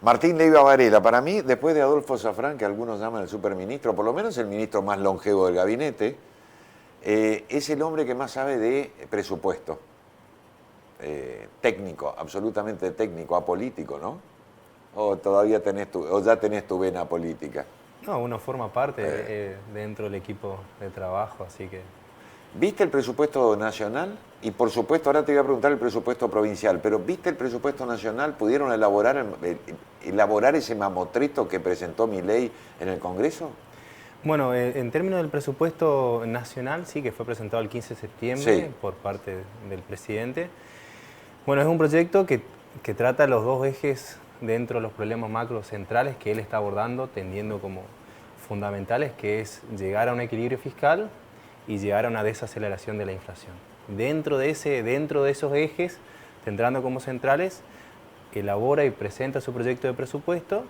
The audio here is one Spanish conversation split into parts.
Martín Leiva Varela, para mí, después de Adolfo Safrán, que algunos llaman el superministro, por lo menos el ministro más longevo del gabinete, es el hombre que más sabe de presupuesto. Técnico, absolutamente técnico, apolítico, ¿no? O todavía ya tenés tu vena política. No, uno forma parte dentro del equipo de trabajo, así que... ¿Viste el presupuesto nacional? Y por supuesto, ahora te voy a preguntar el presupuesto provincial, pero ¿viste el presupuesto nacional? ¿Pudieron elaborar ese mamotreto que presentó Milei en el Congreso? Bueno, en términos del presupuesto nacional, sí, que fue presentado el 15 de septiembre por parte del presidente. Bueno, es un proyecto que trata los dos ejes dentro de los problemas macro centrales que él está abordando, tendiendo como fundamentales, que es llegar a un equilibrio fiscal y llegar a una desaceleración de la inflación. Dentro de esos ejes, centrando como centrales, elabora y presenta su proyecto de presupuesto,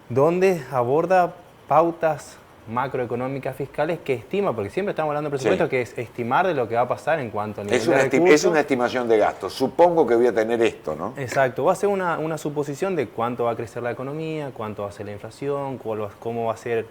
donde aborda pautas macroeconómicas fiscales que estima, porque siempre estamos hablando de presupuesto, que es estimar de lo que va a pasar en cuanto a nivel de recursos. Es una estimación de gastos. Supongo que voy a tener esto, ¿no? Exacto. Va a ser una suposición de cuánto va a crecer la economía, cuánto va a ser la inflación, cómo va a ser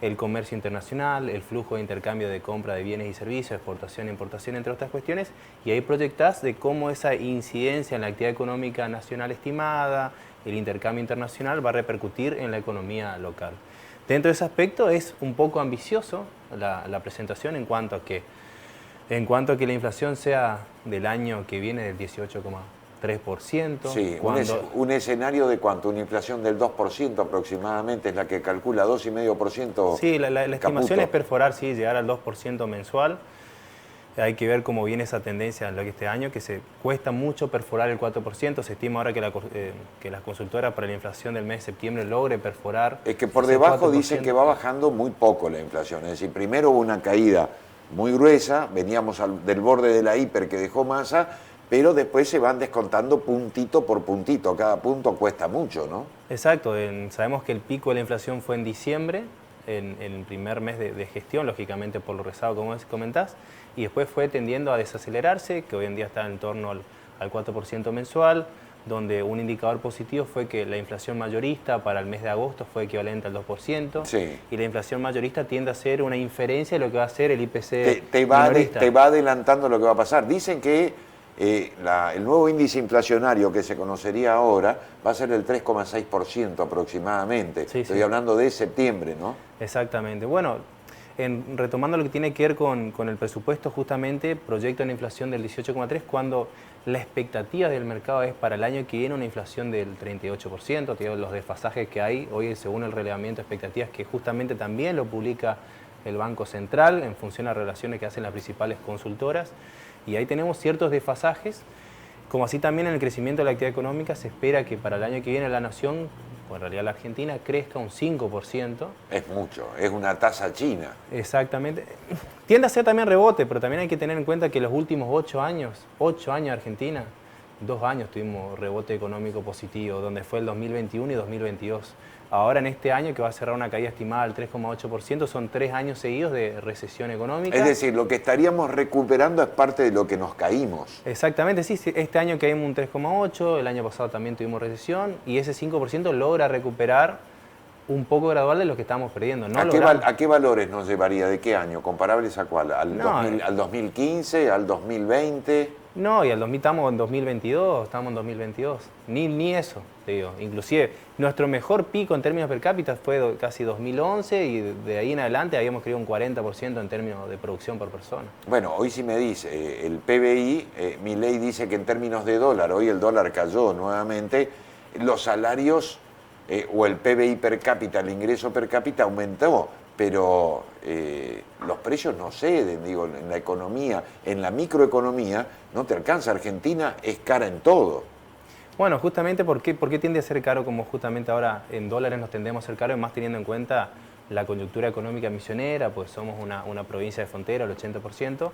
el comercio internacional, el flujo de intercambio de compra de bienes y servicios, exportación e importación, entre otras cuestiones, y ahí proyectás de cómo esa incidencia en la actividad económica nacional estimada, el intercambio internacional, va a repercutir en la economía local. Dentro de ese aspecto es un poco ambicioso la presentación en cuanto a que la inflación sea del año que viene del 18,3%. Sí, un escenario de cuánto, una inflación del 2% aproximadamente es la que calcula, 2,5%. Sí, la estimación es perforar, sí, llegar al 2% mensual. Hay que ver cómo viene esa tendencia en lo que este año, que se cuesta mucho perforar el 4%. Se estima ahora que las consultoras para la inflación del mes de septiembre logre perforar. Es que por debajo 4%. Dicen que va bajando muy poco la inflación. Es decir, primero hubo una caída muy gruesa, veníamos del borde de la hiper que dejó masa, pero después se van descontando puntito por puntito. Cada punto cuesta mucho, ¿no? Exacto. Sabemos que el pico de la inflación fue en diciembre, en el primer mes de gestión, lógicamente por lo rezado, como comentás, y después fue tendiendo a desacelerarse, que hoy en día está en torno al 4% mensual, donde un indicador positivo fue que la inflación mayorista para el mes de agosto fue equivalente al 2%, y la inflación mayorista tiende a ser una inferencia de lo que va a ser el IPC te va adelantando lo que va a pasar. Dicen que el nuevo índice inflacionario que se conocería ahora va a ser el 3,6% aproximadamente. Estoy hablando de septiembre, ¿no? Exactamente. Bueno, retomando lo que tiene que ver con el presupuesto, justamente proyecta una inflación del 18,3% cuando la expectativa del mercado es para el año que viene una inflación del 38%. Los desfasajes que hay hoy según el relevamiento de expectativas, que justamente también lo publica el Banco Central en función a relaciones que hacen las principales consultoras. Y ahí tenemos ciertos desfasajes, como así también en el crecimiento de la actividad económica se espera que para el año que viene la nación, o en realidad la Argentina, crezca un 5%. Es mucho, es una tasa china. Exactamente. Tiende a ser también rebote, pero también hay que tener en cuenta que los últimos 8 años de Argentina, 2 años tuvimos rebote económico positivo, donde fue el 2021 y 2022. Ahora en este año, que va a cerrar una caída estimada del 3,8%, son 3 años seguidos de recesión económica. Es decir, lo que estaríamos recuperando es parte de lo que nos caímos. Exactamente, sí. Este año caímos un 3,8%, el año pasado también tuvimos recesión, y ese 5% logra recuperar un poco gradual de lo que estamos perdiendo. ¿No? ¿A qué valores nos llevaría? ¿De qué año? ¿Comparables a cuál? ¿Al 2015? ¿Al 2020? No, y estamos en 2022, Ni eso, te digo. Inclusive, nuestro mejor pico en términos per cápita fue casi 2011 y de ahí en adelante habíamos crecido un 40% en términos de producción por persona. Bueno, hoy sí me dice, el PBI, Milei dice que en términos de dólar, hoy el dólar cayó nuevamente, los salarios o el PBI per cápita, el ingreso per cápita aumentó, pero los precios no ceden, digo, en la economía, en la microeconomía, no te alcanza. Argentina es cara en todo. Bueno, justamente, ¿por qué tiende a ser caro como justamente ahora en dólares nos tendemos a ser caro, más teniendo en cuenta la coyuntura económica misionera, pues somos una provincia de frontera, el 80%.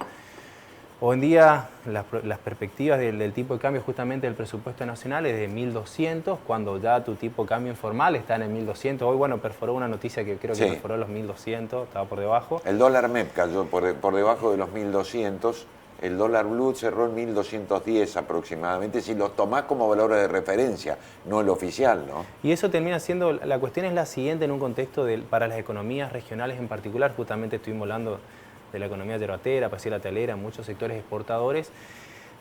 Hoy en día las perspectivas del tipo de cambio justamente del presupuesto nacional es de 1.200, cuando ya tu tipo de cambio informal está en el 1.200. Hoy, bueno, perforó una noticia que creo que perforó los 1.200, estaba por debajo. El dólar MEP cayó por debajo de los 1.200 el dólar blue cerró en 1.210 aproximadamente, si lo tomás como valor de referencia, no el oficial, ¿no? Y eso termina siendo, la cuestión es la siguiente en un contexto para las economías regionales en particular. Justamente estuvimos hablando de la economía yerbatera, pasilla telera, muchos sectores exportadores.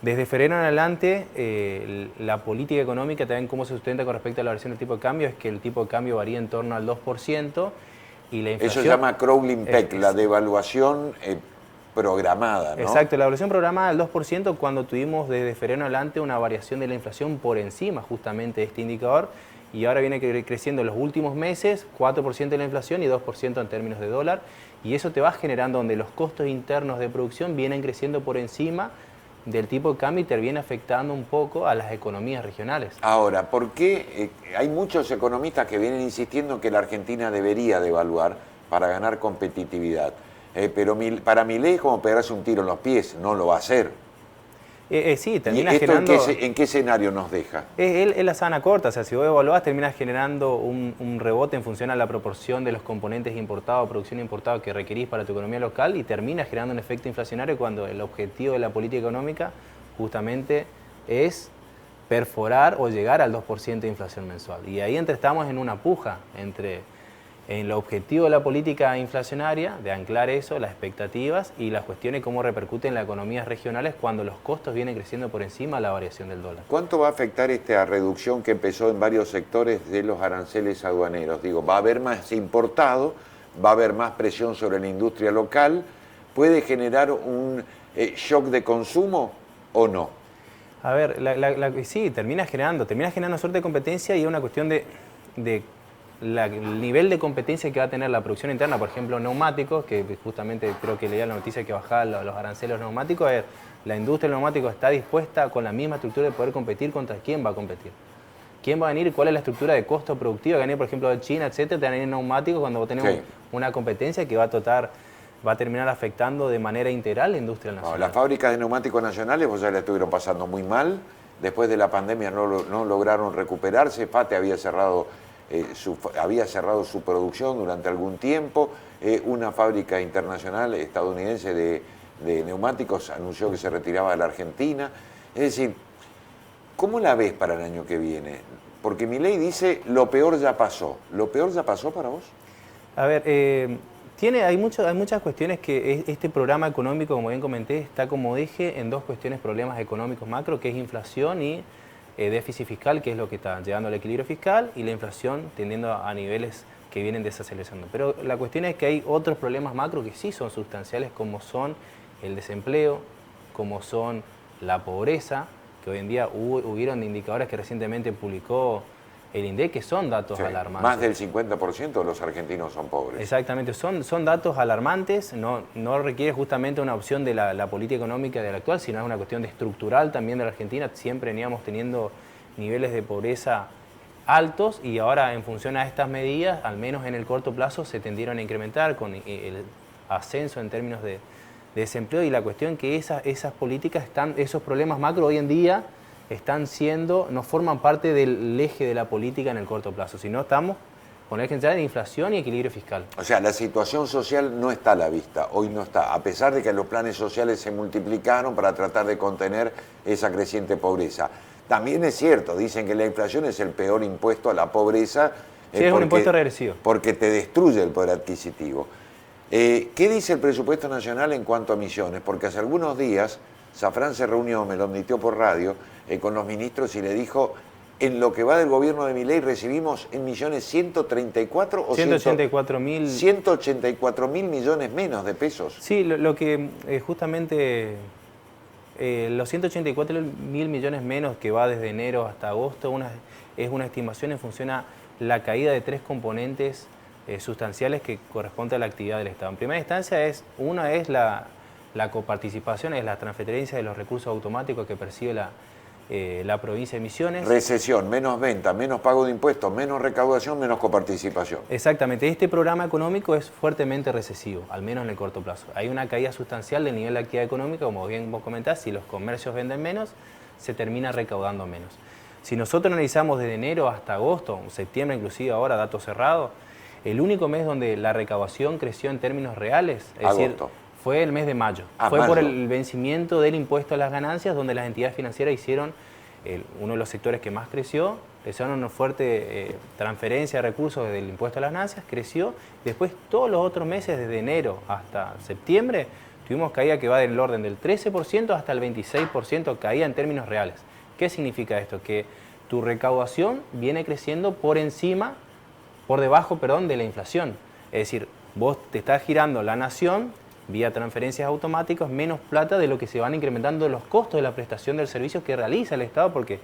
Desde febrero en adelante, la política económica, también cómo se sustenta con respecto a la variación del tipo de cambio, es que el tipo de cambio varía en torno al 2% y la inflación... Eso se llama crawling peg, la devaluación programada, ¿no? Exacto, la evaluación programada del 2% cuando tuvimos desde febrero en adelante una variación de la inflación por encima justamente de este indicador, y ahora viene creciendo en los últimos meses 4% de la inflación y 2% en términos de dólar, y eso te va generando donde los costos internos de producción vienen creciendo por encima del tipo de cambio y termina afectando un poco a las economías regionales. Ahora, ¿por qué hay muchos economistas que vienen insistiendo que la Argentina debería devaluar para ganar competitividad? Pero para Milei es como pegarse un tiro en los pies, no lo va a hacer. Sí, termina ¿Y esto generando... en qué escenario nos deja? Es la sana corta, o sea, si vos evaluás, terminas generando un rebote en función a la proporción de los componentes importados, producción importada que requerís para tu economía local, y termina generando un efecto inflacionario cuando el objetivo de la política económica justamente es perforar o llegar al 2% de inflación mensual. Y ahí estamos en una puja entre el objetivo de la política inflacionaria, de anclar eso, las expectativas y las cuestiones cómo repercuten en las economías regionales cuando los costos vienen creciendo por encima de la variación del dólar. ¿Cuánto va a afectar esta reducción que empezó en varios sectores de los aranceles aduaneros? Digo, va a haber más importado, va a haber más presión sobre la industria local, ¿puede generar un shock de consumo o no? A ver, sí, termina generando suerte de competencia y es una cuestión de el nivel de competencia que va a tener la producción interna, por ejemplo, neumáticos, que justamente creo que leía la noticia que bajaban los aranceles neumáticos, la industria del neumático está dispuesta con la misma estructura de poder competir contra quién va a competir. ¿Quién va a venir y cuál es la estructura de costo productivo? Que viene, por ejemplo, de China, etcétera, te van a venir neumáticos cuando vos tenés una competencia que va a terminar afectando de manera integral la industria nacional. No, las fábricas de neumáticos nacionales pues ya la estuvieron pasando muy mal, después de la pandemia no lograron recuperarse, FATE había cerrado su producción durante algún tiempo, una fábrica internacional estadounidense de neumáticos anunció que se retiraba de la Argentina. Es decir, ¿cómo la ves para el año que viene? Porque Milei dice, lo peor ya pasó. ¿Lo peor ya pasó para vos? A ver, hay muchas cuestiones que este programa económico, como bien comenté, está como eje en dos cuestiones, problemas económicos macro, que es inflación y déficit fiscal, que es lo que está llevando al equilibrio fiscal, y la inflación tendiendo a niveles que vienen desacelerando. Pero la cuestión es que hay otros problemas macro que sí son sustanciales, como son el desempleo, como son la pobreza, que hoy en día hubieron indicadores que recientemente publicó el INDEC, que son datos alarmantes. Más del 50% de los argentinos son pobres. Exactamente, son datos alarmantes, no requiere justamente una opción de la política económica del actual, sino es una cuestión estructural también de la Argentina. Siempre veníamos teniendo niveles de pobreza altos y ahora en función a estas medidas, al menos en el corto plazo, se tendieron a incrementar con el ascenso en términos de desempleo, y la cuestión que esas políticas esos problemas macro hoy en día no forman parte del eje de la política en el corto plazo, sino estamos con el eje central de inflación y equilibrio fiscal. O sea, la situación social no está a la vista, hoy no está, a pesar de que los planes sociales se multiplicaron para tratar de contener esa creciente pobreza. También es cierto, dicen que la inflación es el peor impuesto a la pobreza. Sí, es un impuesto regresivo. Porque te destruye el poder adquisitivo. ¿Qué dice el presupuesto nacional en cuanto a emisiones? Porque hace algunos días Zafrán se reunió, me lo admitió por radio, con los ministros y le dijo, en lo que va del gobierno de Milei recibimos en millones 134 o 184.000. 184.000 millones menos de pesos. Sí, lo que justamente los 184.000 millones menos que va desde enero hasta agosto es una estimación en función a la caída de tres componentes sustanciales que corresponden a la actividad del Estado. En primera instancia, una es la coparticipación, es la transferencia de los recursos automáticos que percibe la provincia de Misiones. Recesión, menos venta, menos pago de impuestos, menos recaudación, menos coparticipación. Exactamente. Este programa económico es fuertemente recesivo, al menos en el corto plazo. Hay una caída sustancial del nivel de actividad económica, como bien vos comentás, si los comercios venden menos, se termina recaudando menos. Si nosotros analizamos desde enero hasta agosto, septiembre inclusive ahora, datos cerrados, el único mes donde la recaudación creció en términos reales, es decir, Fue el mes de mayo. Fue mayo. Por el vencimiento del impuesto a las ganancias, donde las entidades financieras hicieron uno de los sectores que más creció, hicieron una fuerte transferencia de recursos del impuesto a las ganancias, creció. Después, todos los otros meses, desde enero hasta septiembre, tuvimos caída que va del orden del 13% hasta el 26% caída en términos reales. ¿Qué significa esto? Que tu recaudación viene creciendo por debajo, de la inflación. Es decir, vos te estás girando la nación vía transferencias automáticas menos plata de lo que se van incrementando los costos de la prestación del servicio que realiza el Estado, porque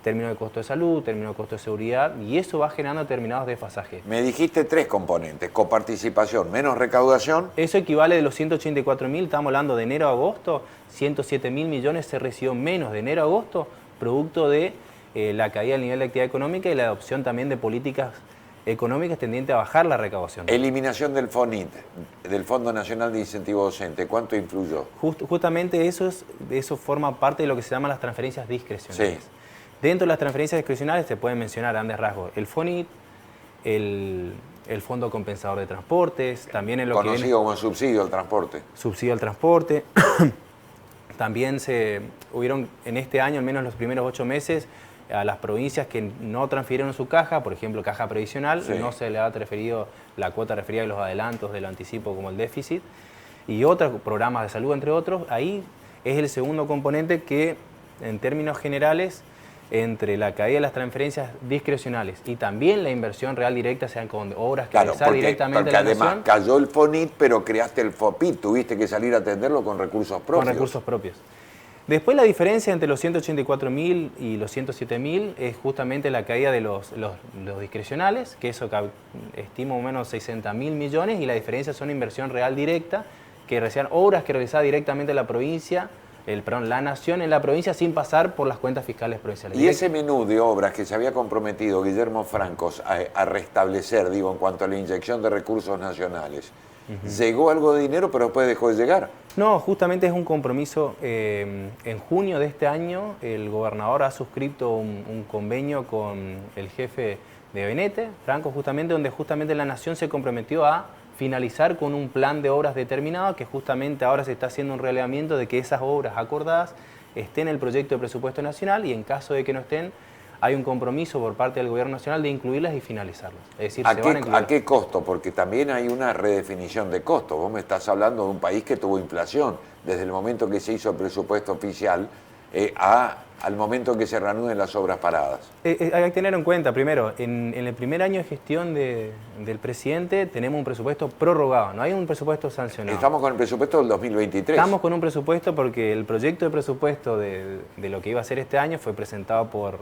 término de costo de salud, término de costo de seguridad, y eso va generando determinados desfasajes. Me dijiste 3 componentes: coparticipación menos recaudación. Eso equivale de los 184.000, estamos hablando de enero a agosto, 107.000 millones se recibió menos de enero a agosto, producto de la caída del nivel de actividad económica y la adopción también de políticas económicas tendientes a bajar la recaudación. Eliminación del FONIT, del Fondo Nacional de Incentivo Docente, ¿cuánto influyó? Justamente eso forma parte de lo que se llama las transferencias discrecionales. Sí. Dentro de las transferencias discrecionales se pueden mencionar a grandes rasgos el FONIT, el Fondo Compensador de Transportes, también en lo conocido que viene, como subsidio al transporte. Subsidio al transporte. También hubieron en este año, al menos los primeros 8 meses, a las provincias que no transfirieron su caja, por ejemplo, caja previsional, sí, no se le ha transferido la cuota referida de los adelantos del anticipo como el déficit, y otros programas de salud, entre otros. Ahí es el segundo componente que, en términos generales, entre la caída de las transferencias discrecionales y también la inversión real directa, sean con obras que realizar directamente porque la además nación, cayó el FONIT, pero creaste el FOPIT, tuviste que salir a atenderlo con recursos propios. Con recursos propios. Después la diferencia entre los 184.000 y los 107.000 es justamente la caída de los discrecionales, que eso estimo más o menos 60.000 millones, y la diferencia son inversión real directa, que realizan obras que realizaba directamente la provincia, la nación en la provincia sin pasar por las cuentas fiscales provinciales. Y ese menú de obras que se había comprometido Guillermo Francos a restablecer, digo, en cuanto a la inyección de recursos nacionales, llegó algo de dinero, pero después dejó de llegar. No, justamente es un compromiso. En junio de este año el gobernador ha suscrito un convenio con el jefe de gabinete, Franco, donde justamente la nación se comprometió a finalizar con un plan de obras determinado, que justamente ahora se está haciendo un relevamiento de que esas obras acordadas estén en el proyecto de presupuesto nacional, y en caso de que no estén, hay un compromiso por parte del gobierno nacional de incluirlas y finalizarlas. Es decir, ¿A qué costo? Porque también hay una redefinición de costos. Vos me estás hablando de un país que tuvo inflación desde el momento que se hizo el presupuesto oficial al momento que se reanuden las obras paradas. Hay que tener en cuenta, primero, en el primer año de gestión del presidente tenemos un presupuesto prorrogado, no hay un presupuesto sancionado. Estamos con el presupuesto del 2023. Estamos con un presupuesto porque el proyecto de presupuesto de lo que iba a ser este año fue presentado por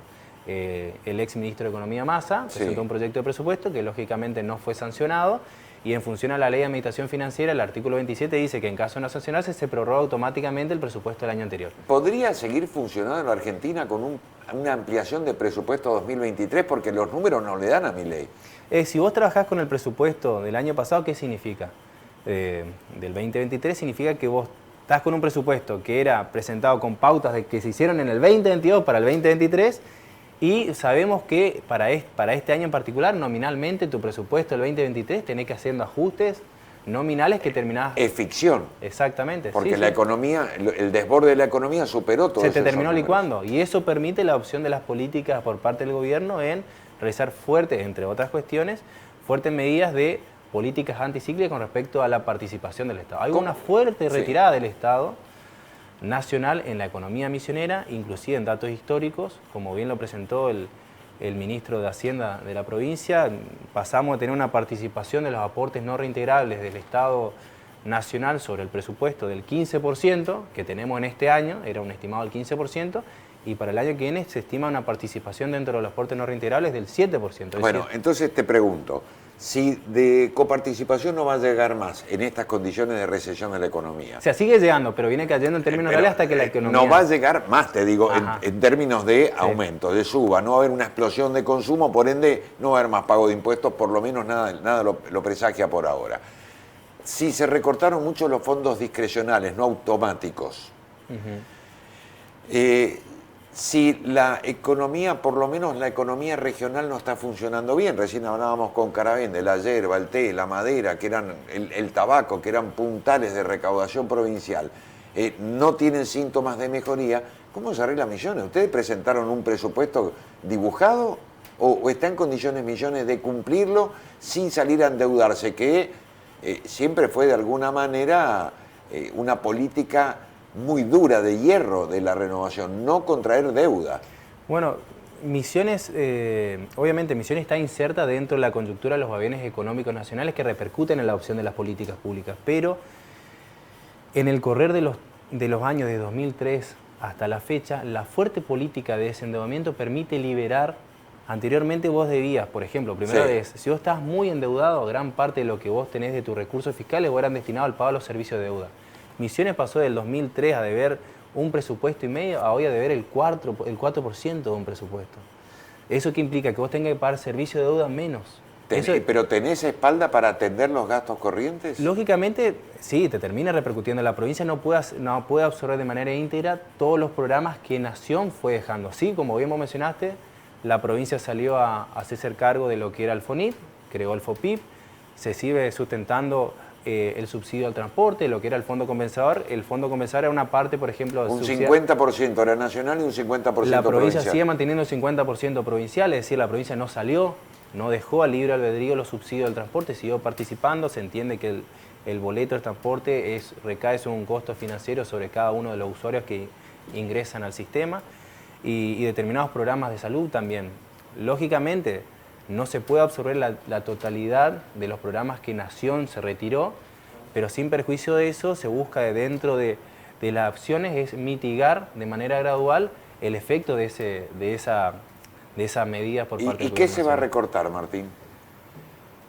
el ex ministro de Economía Massa, presentó un proyecto de presupuesto que lógicamente no fue sancionado, y en función a la Ley de Administración Financiera, el artículo 27 dice que en caso de no sancionarse se prorroga automáticamente el presupuesto del año anterior. ¿Podría seguir funcionando en la Argentina con una ampliación de presupuesto 2023? Porque los números no le dan a Milei. Si vos trabajás con el presupuesto del año pasado, ¿qué significa? Del 2023 significa que vos estás con un presupuesto que era presentado con pautas que se hicieron en el 2022 para el 2023, y sabemos que para este año en particular, nominalmente, tu presupuesto del 2023 tenés que hacer ajustes nominales que terminás... Es ficción. Exactamente. Porque la economía, el desborde de la economía superó todo eso. Se te terminó licuando, y eso permite la adopción de las políticas por parte del gobierno en realizar entre otras cuestiones, fuertes medidas de políticas anticíclicas con respecto a la participación del Estado. Hay una fuerte retirada del Estado nacional en la economía misionera, inclusive en datos históricos, como bien lo presentó el ministro de Hacienda de la provincia. Pasamos a tener una participación de los aportes no reintegrables del Estado nacional sobre el presupuesto del 15%, que tenemos en este año, era un estimado del 15%, y para el año que viene se estima una participación dentro de los aportes no reintegrables del 7%. Bueno, entonces te pregunto, si de coparticipación no va a llegar más en estas condiciones de recesión de la economía. O sea, sigue llegando, pero viene cayendo en términos reales hasta que la economía... No va a llegar más, te digo, en términos de aumento, de suba. No va a haber una explosión de consumo, por ende no va a haber más pago de impuestos, por lo menos nada lo presagia por ahora. Si se recortaron mucho los fondos discrecionales, no automáticos, si la economía, por lo menos la economía regional no está funcionando bien. Recién hablábamos con Caravén de la yerba, el té, la madera, que eran el tabaco, que eran puntales de recaudación provincial, no tienen síntomas de mejoría. ¿Cómo se arregla Misiones? ¿Ustedes presentaron un presupuesto dibujado o está en condiciones Misiones de cumplirlo sin salir a endeudarse? Que siempre fue de alguna manera una política muy dura de hierro de la renovación, no contraer deuda. Bueno, Misiones, obviamente Misiones está inserta dentro de la coyuntura de los vaivenes económicos nacionales que repercuten en la adopción de las políticas públicas, pero en el correr de los años de 2003 hasta la fecha, la fuerte política de desendeudamiento permite liberar. Anteriormente vos debías, por ejemplo, primera vez, si vos estás muy endeudado, gran parte de lo que vos tenés de tus recursos fiscales vos eran destinados al pago de los servicios de deuda. Misiones pasó del 2003 a deber un presupuesto y medio a hoy a deber el 4% de un presupuesto. ¿Eso qué implica? Que vos tengas que pagar servicio de deuda menos. ¿Pero tenés espalda para atender los gastos corrientes? Lógicamente, sí, te termina repercutiendo. La provincia no puede absorber de manera íntegra todos los programas que Nación fue dejando. Sí, como bien vos mencionaste, la provincia salió a hacerse cargo de lo que era el FONIP, creó el FOPIP, se sigue sustentando el subsidio al transporte, lo que era el fondo compensador. El fondo compensador era una parte, por ejemplo... Un 50% era nacional y un 50% provincial. La provincia sigue manteniendo el 50% provincial, es decir, la provincia no salió, no dejó al libre albedrío los subsidios del transporte, siguió participando. Se entiende que el boleto del transporte recae sobre un costo financiero sobre cada uno de los usuarios que ingresan al sistema y determinados programas de salud también. Lógicamente, no se puede absorber la totalidad de los programas que Nación se retiró, pero sin perjuicio de eso se busca dentro de las opciones es mitigar de manera gradual el efecto de esa medida por parte del gobierno. ¿Y qué se va a recortar, Martín?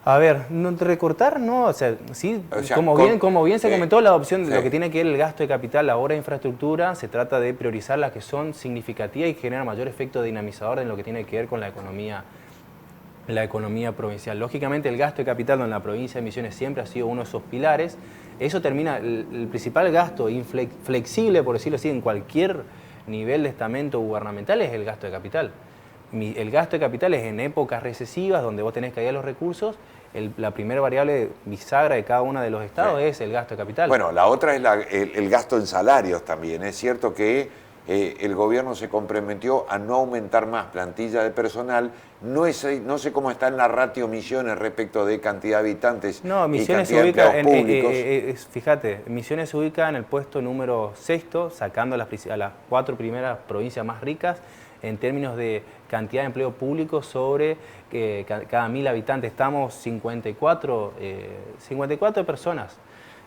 A ver, recortar no, o sea, sí, como bien se comentó, la adopción de lo que tiene que ver el gasto de capital, la obra de infraestructura, se trata de priorizar las que son significativas y generan mayor efecto dinamizador en lo que tiene que ver con la economía provincial. Lógicamente el gasto de capital en la provincia de Misiones siempre ha sido uno de esos pilares. Eso termina, el principal gasto flexible, por decirlo así, en cualquier nivel de estamento gubernamental es el gasto de capital. El gasto de capital es en épocas recesivas donde vos tenés que hallar los recursos. La primera variable bisagra de cada uno de los estados es el gasto de capital. Bueno, la otra es el gasto en salarios también. Es cierto que el gobierno se comprometió a no aumentar más plantilla de personal. No sé cómo está en la ratio Misiones respecto de cantidad de habitantes y cantidad de empleados públicos. Fíjate, Misiones se ubica en el puesto número 6, sacando a las 4 primeras provincias más ricas en términos de cantidad de empleo público sobre cada 1000 habitantes. Estamos 54 personas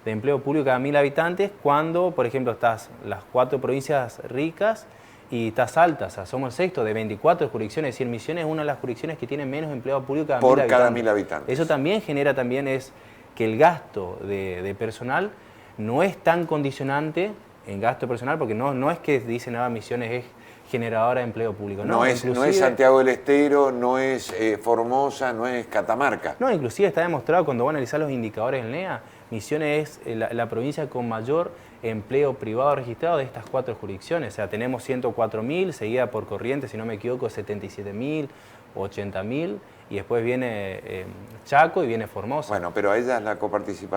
de empleo público cada 1000 habitantes, cuando, por ejemplo, estás las 4 provincias ricas y estás alta. O sea, somos el 6º de 24 jurisdicciones, es decir, Misiones es una de las jurisdicciones que tiene menos empleo público cada 1000 habitantes. Por cada 1000 habitantes. Eso también genera es que el gasto de personal no es tan condicionante en gasto personal, porque no es que dicen ahora Misiones es generadora de empleo público. No es Santiago del Estero, no es Formosa, no es Catamarca. No, inclusive está demostrado cuando van a analizar los indicadores del NEA, Misiones es la provincia con mayor empleo privado registrado de estas 4 jurisdicciones. O sea, tenemos 104.000, seguida por Corrientes, si no me equivoco, 77.000, 80.000, y después viene Chaco y viene Formosa. Bueno, pero a ella es la coparticipación.